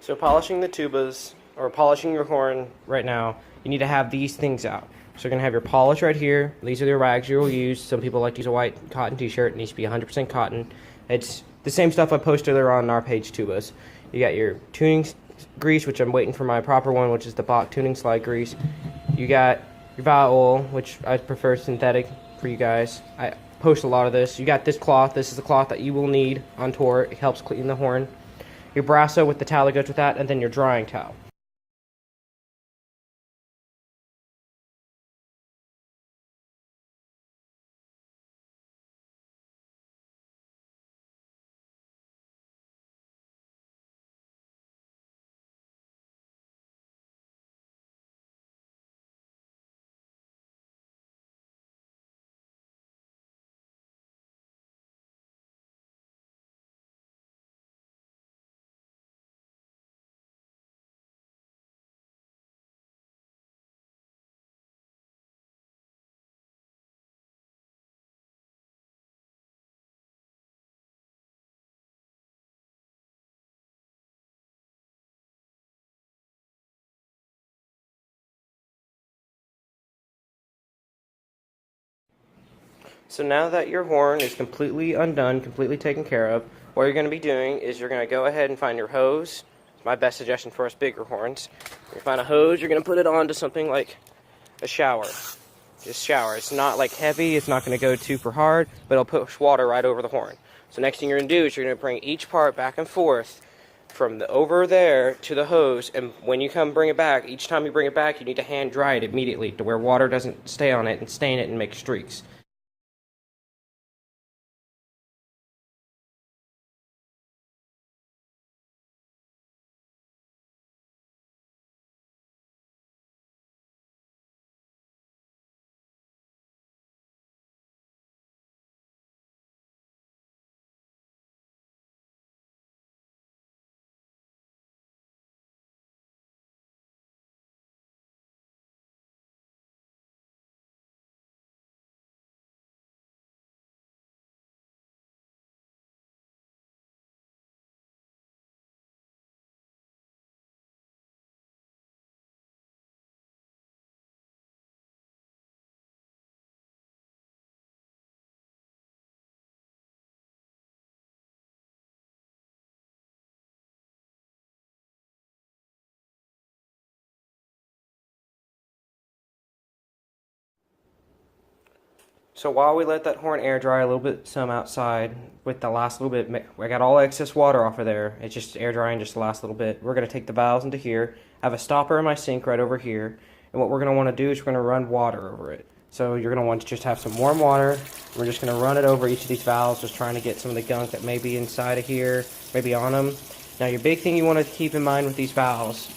So polishing the tubas, or polishing your horn right now, you need to have these things out. So you're going to have your polish right here. These are the rags you will use. Some people like to use a white cotton t-shirt. It needs to be 100% cotton. It's the same stuff I posted there on our page, tubas. You got your tuning grease, which I'm waiting for my proper one, which is the Bach tuning slide grease. You got your valve oil, which I prefer synthetic for you guys. I post a lot of this. You got this cloth. This is the cloth that you will need on tour. It helps clean the horn. Your brasso with the towel that goes with that, and then your drying towel. So now that your horn is completely undone, completely taken care of, what you're going to be doing is you're going to go ahead and find your hose. It's my best suggestion for us bigger horns. You find a hose, you're going to put it onto something like a shower. Just shower. It's not like heavy, it's not going to go super hard, but it'll push water right over the horn. So next thing you're going to do is you're going to bring each part back and forth from the over there to the hose, and when you come bring it back, each time you bring it back, you need to hand dry it immediately to where water doesn't stay on it and stain it and make streaks. So while we let that horn air dry a little bit some outside, with the last little bit, I got all excess water off of there. It's just air drying just the last little bit. We're going to take the valves into here. I have a stopper in my sink right over here. And what we're going to want to do is we're going to run water over it. So you're going to want to just have some warm water. We're just going to run it over each of these valves, just trying to get some of the gunk that may be inside of here, maybe on them. Now your big thing you want to keep in mind with these valves,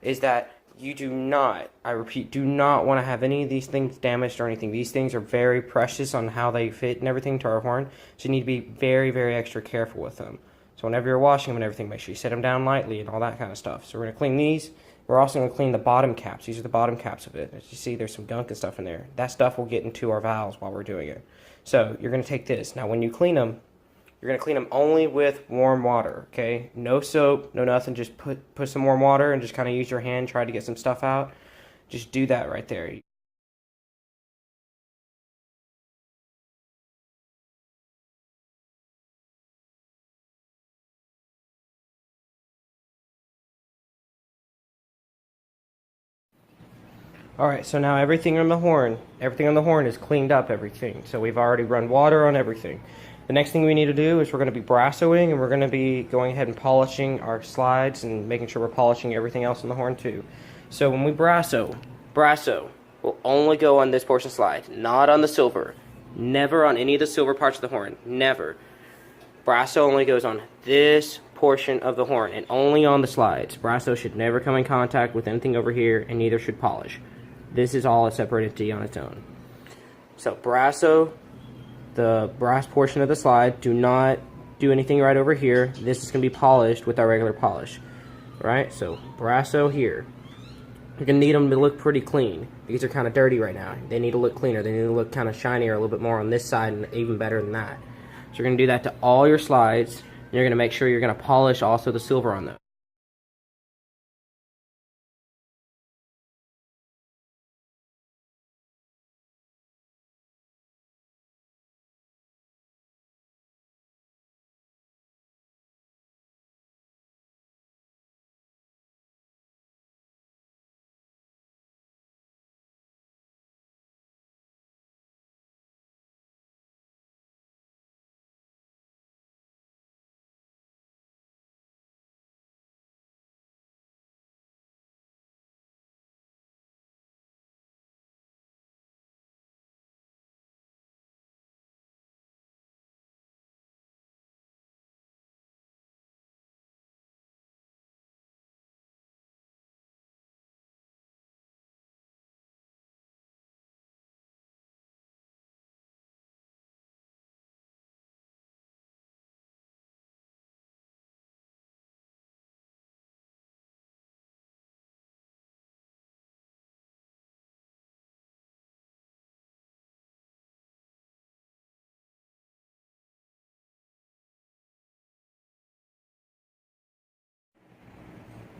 is that you do not, I repeat, do not want to have any of these things damaged or anything. These things are very precious on how they fit and everything to our horn, so you need to be very, very extra careful with them. So whenever you're washing them and everything, make sure you set them down lightly and all that kind of stuff. So we're going to clean these. We're also going to clean the bottom caps. These are the bottom caps of it. As you see, there's some gunk and stuff in there. That stuff will get into our valves while we're doing it. So you're going to take this. Now when you clean them, you're going to clean them only with warm water, okay? No soap, no nothing. Just put some warm water and just kind of use your hand, try to get some stuff out. Just do that right there. Alright, so now everything on the horn is cleaned up, everything. So we've already run water on everything. The next thing we need to do is we're going to be brassoing, and we're going to be going ahead and polishing our slides and making sure we're polishing everything else on the horn too. So when we brasso will only go on this portion slide, not on the silver. Never on any of the silver parts of the horn. Never. Brasso only goes on this portion of the horn and only on the slides. Brasso should never come in contact with anything over here, and neither should polish. This is all a separate entity on its own. So brasso, the brass portion of the slide, do not do anything right over here. This is going to be polished with our regular polish. Right? So brasso here. You're going to need them to look pretty clean. These are kind of dirty right now. They need to look cleaner. They need to look kind of shinier, a little bit more on this side, and even better than that. So you're going to do that to all your slides. You're going to make sure you're going to polish also the silver on those.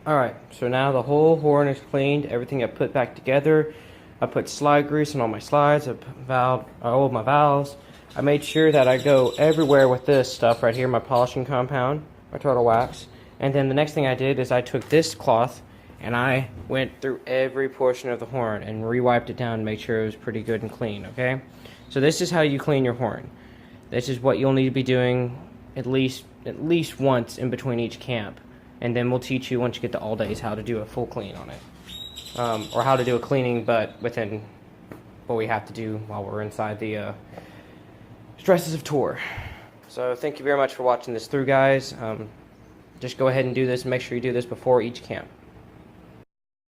Alright, so now the whole horn is cleaned, everything I put back together. I put slide grease on all my slides, I valved all of my valves. I made sure that I go everywhere with this stuff right here, my polishing compound, my turtle wax. And then the next thing I did is I took this cloth and I went through every portion of the horn and re-wiped it down and made sure it was pretty good and clean, okay? So this is how you clean your horn. This is what you'll need to be doing at least once in between each camp. And then we'll teach you, once you get to all days, how to do a full clean on it. Or how to do a cleaning, but within what we have to do while we're inside the stresses of tour. So thank you very much for watching this through, guys. Just go ahead and do this. Make sure you do this before each camp.